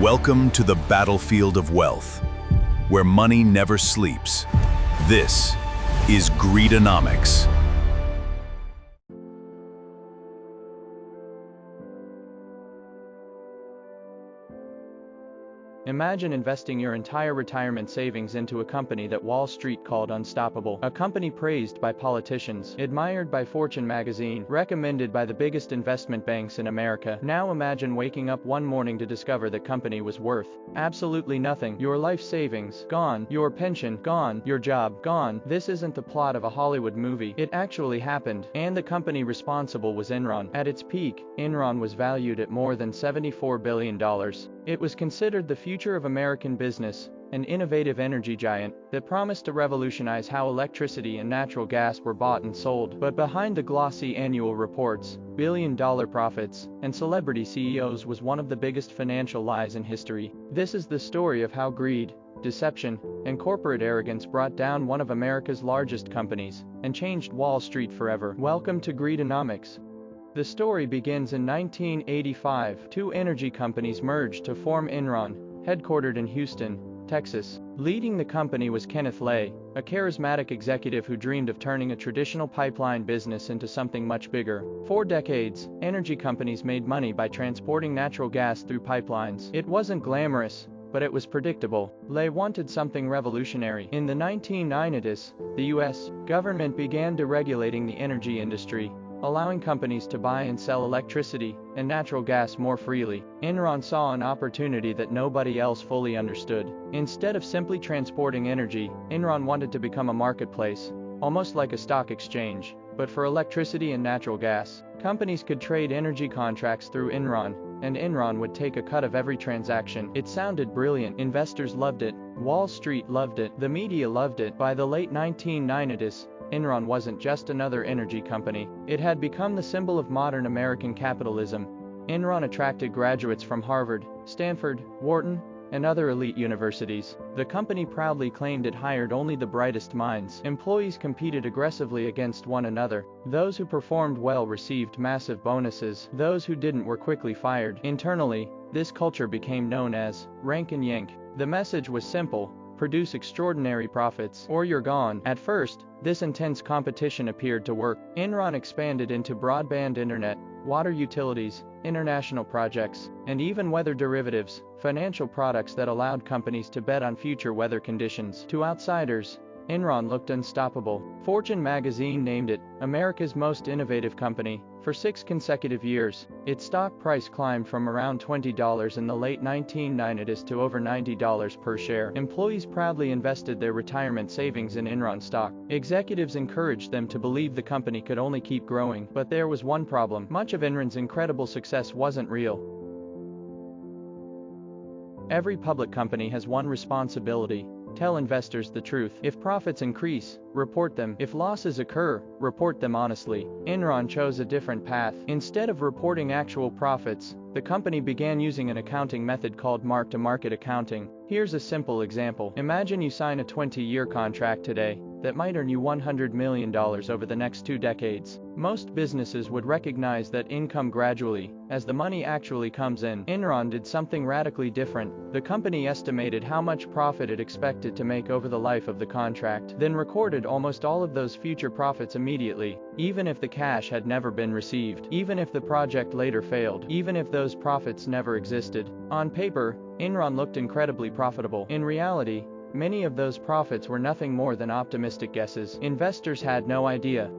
Welcome to the battlefield of wealth, where money never sleeps. This is Greedonomics. Imagine investing your entire retirement savings into a company that Wall Street called unstoppable. A company praised by politicians, admired by Fortune magazine, recommended by the biggest investment banks in America. Now imagine waking up one morning to discover the company was worth absolutely nothing. Your life savings gone, your pension gone, your job gone. This isn't the plot of a Hollywood movie. It actually happened, and the company responsible was Enron. At its peak, Enron was valued at more than $74 billion. It was considered the future of American business, an innovative energy giant that promised to revolutionize how electricity and natural gas were bought and sold. But behind the glossy annual reports, billion-dollar profits, and celebrity CEOs was one of the biggest financial lies in history. This is the story of how greed, deception, and corporate arrogance brought down one of America's largest companies and changed Wall Street forever. Welcome to Greedonomics. The story begins in 1985. Two energy companies merged to form Enron, headquartered in Houston, Texas. Leading the company was Kenneth Lay, a charismatic executive who dreamed of turning a traditional pipeline business into something much bigger. For decades, energy companies made money by transporting natural gas through pipelines. It wasn't glamorous, but it was predictable. Lay wanted something revolutionary. In the 1990s, the U.S. government began deregulating the energy industry, allowing companies to buy and sell electricity and natural gas more freely. Enron saw an opportunity that nobody else fully understood. Instead of simply transporting energy, Enron wanted to become a marketplace, almost like a stock exchange, but for electricity and natural gas. Companies could trade energy contracts through Enron, and Enron would take a cut of every transaction. It sounded brilliant. Investors loved it. Wall Street loved it. The media loved it. By the late 1990s, Enron wasn't just another energy company. It had become the symbol of modern American capitalism. Enron attracted graduates from Harvard, Stanford, Wharton, and other elite universities. The company proudly claimed it hired only the brightest minds. Employees competed aggressively against one another. Those who performed well received massive bonuses. Those who didn't were quickly fired. Internally, this culture became known as rank and yank. The message was simple: produce extraordinary profits, or you're gone. At first, this intense competition appeared to work. Enron expanded into broadband internet, water utilities, international projects, and even weather derivatives, financial products that allowed companies to bet on future weather conditions. To outsiders, Enron looked unstoppable. Fortune magazine named it America's most innovative company. For 6 consecutive years, its stock price climbed from around $20 in the late 1990s to over $90 per share. Employees proudly invested their retirement savings in Enron stock. Executives encouraged them to believe the company could only keep growing. But there was one problem: much of Enron's incredible success wasn't real. Every public company has one responsibility: tell investors the truth. If profits increase, report them. If losses occur, report them honestly. Enron chose a different path. Instead of reporting actual profits, the company began using an accounting method called mark-to-market accounting. Here's a simple example. Imagine you sign a 20-year contract today that might earn you $100 million over the next 2 decades. Most businesses would recognize that income gradually, as the money actually comes in. Enron did something radically different. The company estimated how much profit it expected to make over the life of the contract, then recorded almost all of those future profits immediately, even if the cash had never been received, even if the project later failed, even if those profits never existed. On paper, Enron looked incredibly profitable. In reality, many of those profits were nothing more than optimistic guesses. Investors had no idea.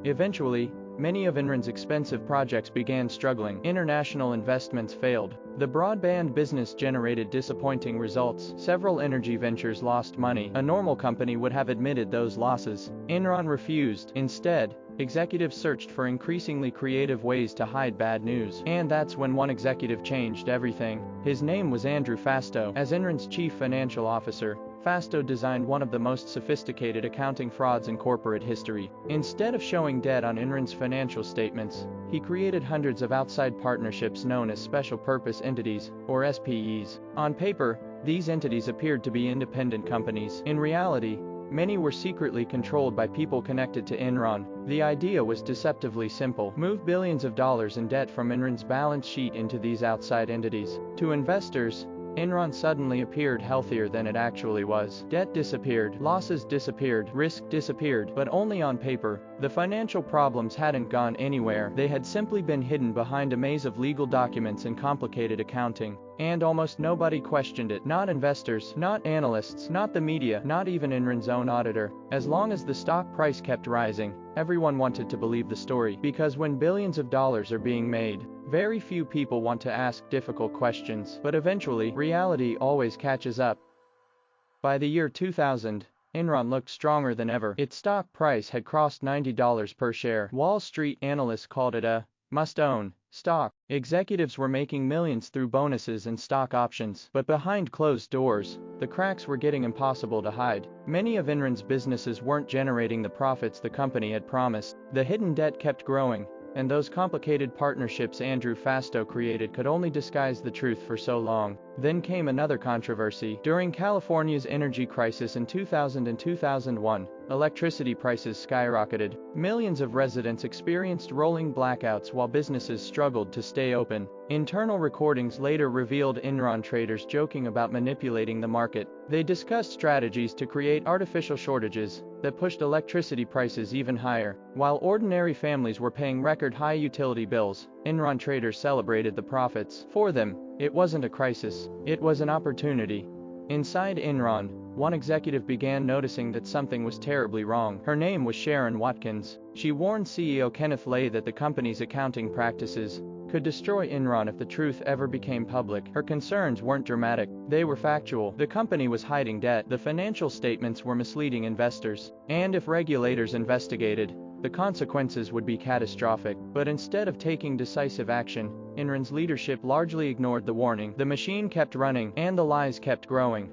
Eventually, many of Enron's expensive projects began struggling. International investments failed. The broadband business generated disappointing results. Several energy ventures lost money. A normal company would have admitted those losses. Enron refused. Instead, executives searched for increasingly creative ways to hide bad news. And that's when one executive changed everything. His name was Andrew Fastow. As Enron's chief financial officer, Fastow designed one of the most sophisticated accounting frauds in corporate history. Instead of showing debt on Enron's financial statements, he created hundreds of outside partnerships known as special purpose entities, or SPEs. On paper, these entities appeared to be independent companies. In reality, Many were secretly controlled by people connected to Enron. The idea was deceptively simple: move billions of dollars in debt from Enron's balance sheet into these outside entities. To investors, Enron suddenly appeared healthier than it actually was. Debt disappeared, losses disappeared, risk disappeared, but only on paper. The financial problems hadn't gone anywhere. They had simply been hidden behind a maze of legal documents and complicated accounting. And almost nobody questioned it. Not investors, not analysts, not the media, not even Enron's own auditor. As long as the stock price kept rising, everyone wanted to believe the story. Because when billions of dollars are being made, very few people want to ask difficult questions. But eventually, reality always catches up. By the year 2000, Enron looked stronger than ever. Its stock price had crossed $90 per share. Wall Street analysts called it a must-own stock. Executives were making millions through bonuses and stock options. But behind closed doors, the cracks were getting impossible to hide. Many of Enron's businesses weren't generating the profits the company had promised. The hidden debt kept growing, and those complicated partnerships Andrew Fastow created could only disguise the truth for so long. Then came another controversy. During California's energy crisis in 2000 and 2001, electricity prices skyrocketed. Millions of residents experienced rolling blackouts while businesses struggled to stay open. Internal recordings later revealed Enron traders joking about manipulating the market. They discussed strategies to create artificial shortages that pushed electricity prices even higher. While ordinary families were paying record-high utility bills, Enron traders celebrated the profits. For them, it wasn't a crisis, it was an opportunity. Inside Enron, one executive began noticing that something was terribly wrong. Her name was Sharon Watkins. She warned CEO Kenneth Lay that the company's accounting practices could destroy Enron if the truth ever became public. Her concerns weren't dramatic, they were factual. The company was hiding debt, the financial statements were misleading investors, and if regulators investigated, the consequences would be catastrophic. But instead of taking decisive action, Enron's leadership largely ignored the warning. The machine kept running, and the lies kept growing.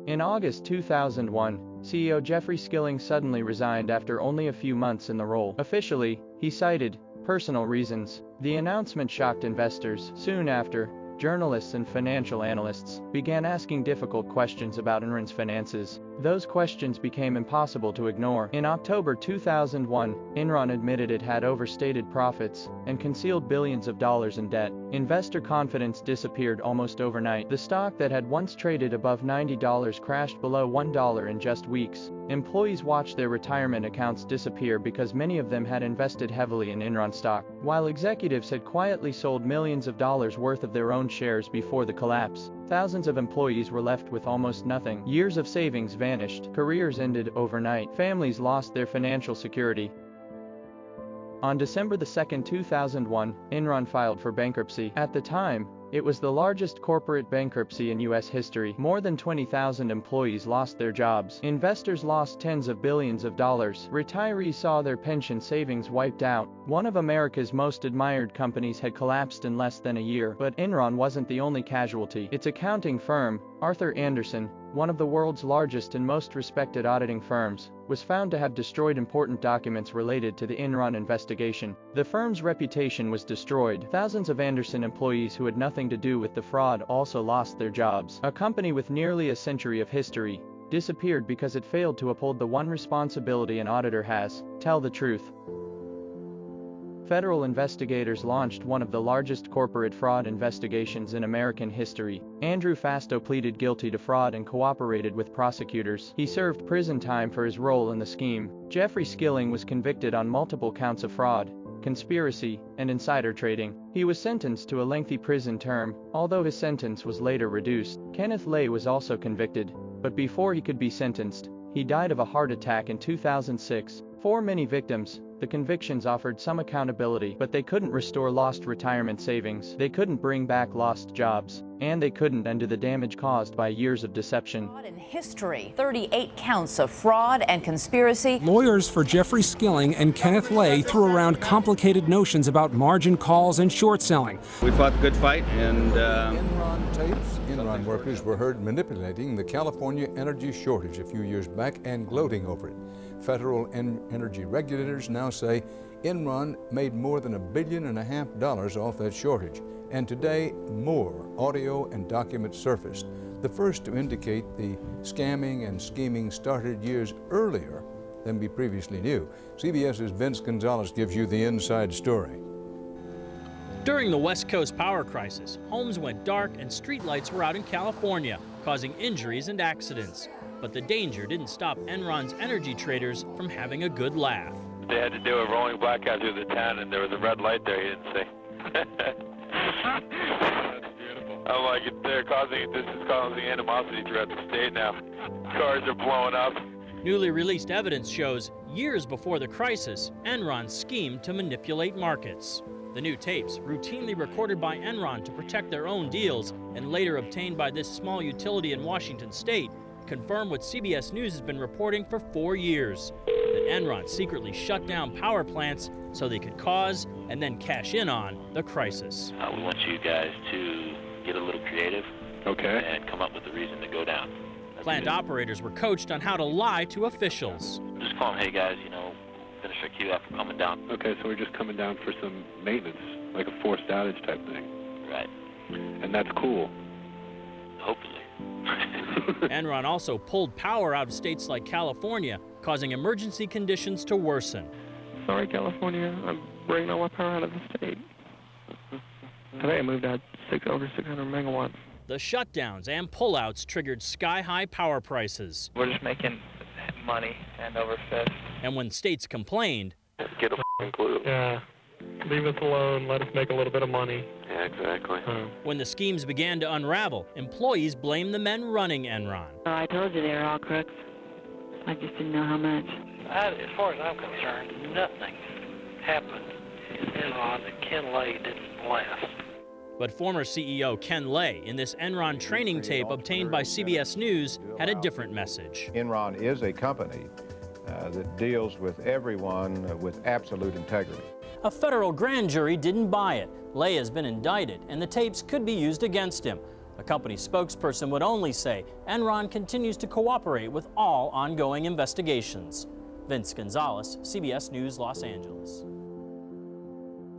In August 2001, CEO Jeffrey Skilling suddenly resigned after only a few months in the role. Officially, he cited personal reasons. The announcement shocked investors. Soon after, journalists and financial analysts began asking difficult questions about Enron's finances. Those questions became impossible to ignore. In October 2001, Enron admitted it had overstated profits and concealed billions of dollars in debt. Investor confidence disappeared almost overnight. The stock that had once traded above $90 crashed below $1 in just weeks. Employees watched their retirement accounts disappear because many of them had invested heavily in Enron stock, while executives had quietly sold millions of dollars worth of their own shares before the collapse. Thousands of employees were left with almost nothing. Years of savings vanished. Careers ended overnight. Families lost their financial security. On December 2, 2001, Enron filed for bankruptcy. At the time, it was the largest corporate bankruptcy in U.S. history. More than 20,000 employees lost their jobs. Investors lost tens of billions of dollars. Retirees saw their pension savings wiped out. One of America's most admired companies had collapsed in less than a year. But Enron wasn't the only casualty. Its accounting firm, Arthur Andersen, one of the world's largest and most respected auditing firms, was found to have destroyed important documents related to the Enron investigation. The firm's reputation was destroyed. Thousands of Andersen employees who had nothing to do with the fraud also lost their jobs. A company with nearly a century of history disappeared because it failed to uphold the one responsibility an auditor has: tell the truth. Federal investigators launched one of the largest corporate fraud investigations in American history. Andrew Fastow pleaded guilty to fraud and cooperated with prosecutors. He served prison time for his role in the scheme. Jeffrey Skilling was convicted on multiple counts of fraud, conspiracy, and insider trading. He was sentenced to a lengthy prison term, although his sentence was later reduced. Kenneth Lay was also convicted, but before he could be sentenced, he died of a heart attack in 2006. For many victims, the convictions offered some accountability, but they couldn't restore lost retirement savings, they couldn't bring back lost jobs, and they couldn't undo the damage caused by years of deception. In history, 38 counts of fraud and conspiracy. Lawyers for Jeffrey Skilling and Kenneth Lay threw around complicated notions about margin calls and short selling. We fought the good fight, and Enron tapes. Enron workers were heard manipulating the California energy shortage a few years back and gloating over it. Federal energy regulators now say Enron made more than $1.5 billion off that shortage. And today, more audio and documents surfaced. the first to indicate the scamming and scheming started years earlier than we previously knew. CBS's Vince Gonzalez gives you the inside story. During the West Coast power crisis, homes went dark and streetlights were out in California, causing injuries and accidents. But the danger didn't stop Enron's energy traders from having a good laugh. They had to do a rolling blackout through the town, and there was a red light there, he didn't see. That's beautiful. I'm like, this is causing animosity throughout the state now. Cars are blowing up. Newly released evidence shows, years before the crisis, Enron schemed to manipulate markets. The new tapes, routinely recorded by Enron to protect their own deals and later obtained by this small utility in Washington state, confirm what CBS News has been reporting for 4 years, that Enron secretly shut down power plants so they could cause and then cash in on the crisis. We want you guys to get a little creative, okay, and come up with a reason to go down. Plant operators were coached on how to lie to officials. Just call them, hey guys, finish our queue after coming down. Okay, so we're just coming down for some maintenance, like a forced outage type thing. Right. And that's cool. Hopefully. Enron also pulled power out of states like California, causing emergency conditions to worsen. Sorry, California, I'm bringing all my power out of the state. I think I moved out over 600 megawatts. The shutdowns and pullouts triggered sky-high power prices. We're just making money hand over fist. And when states complained, get a f***ing clue. Yeah, leave us alone, let us make a little bit of money. Yeah, exactly. When the schemes began to unravel, employees blamed the men running Enron. I told you they were all crooks. I just didn't know how much. As far as I'm concerned, nothing happened in Enron that Ken Lay didn't last. But former CEO Ken Lay, in this Enron training tape obtained by CBS News, had a different message. Enron is a company that deals with everyone with absolute integrity. A federal grand jury didn't buy it. Lay has been indicted, and the tapes could be used against him. A company spokesperson would only say Enron continues to cooperate with all ongoing investigations. Vince Gonzalez, CBS News, Los Angeles.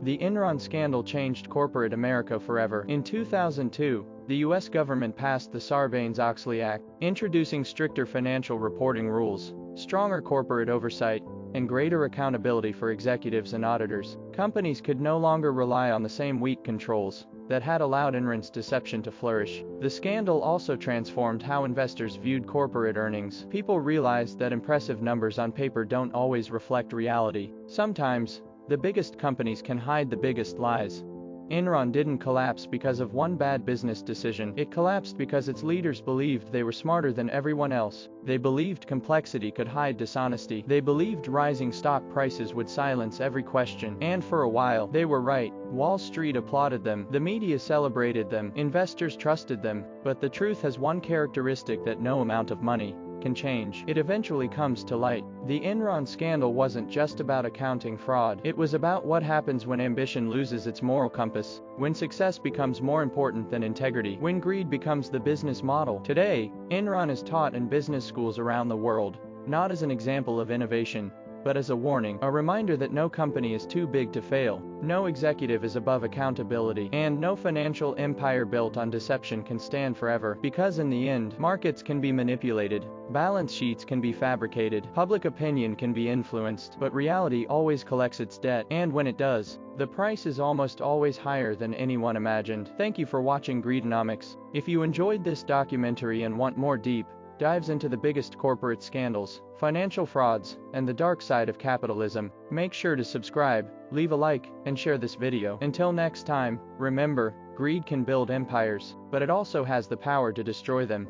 The Enron scandal changed corporate America forever. In 2002, the U.S. government passed the Sarbanes-Oxley Act, introducing stricter financial reporting rules, stronger corporate oversight, and greater accountability for executives and auditors. Companies could no longer rely on the same weak controls that had allowed Enron's deception to flourish. The scandal also transformed how investors viewed corporate earnings. People realized that impressive numbers on paper don't always reflect reality. Sometimes, the biggest companies can hide the biggest lies. Enron didn't collapse because of one bad business decision. It collapsed because its leaders believed they were smarter than everyone else. They believed complexity could hide dishonesty. They believed rising stock prices would silence every question. And for a while, they were right. Wall Street applauded them. The media celebrated them. Investors trusted them. But the truth has one characteristic that no amount of money can change. It eventually comes to light. The Enron scandal wasn't just about accounting fraud. It was about what happens when ambition loses its moral compass, when success becomes more important than integrity, when greed becomes the business model. Today, Enron is taught in business schools around the world, not as an example of innovation, but as a warning, a reminder that no company is too big to fail, no executive is above accountability, and no financial empire built on deception can stand forever. Because in the end, markets can be manipulated, balance sheets can be fabricated, public opinion can be influenced, but reality always collects its debt, and when it does, the price is almost always higher than anyone imagined. Thank you for watching Greedonomics. If you enjoyed this documentary and want more deep dives into the biggest corporate scandals, financial frauds, and the dark side of capitalism, make sure to subscribe, leave a like, and share this video. Until next time, remember, greed can build empires, but it also has the power to destroy them.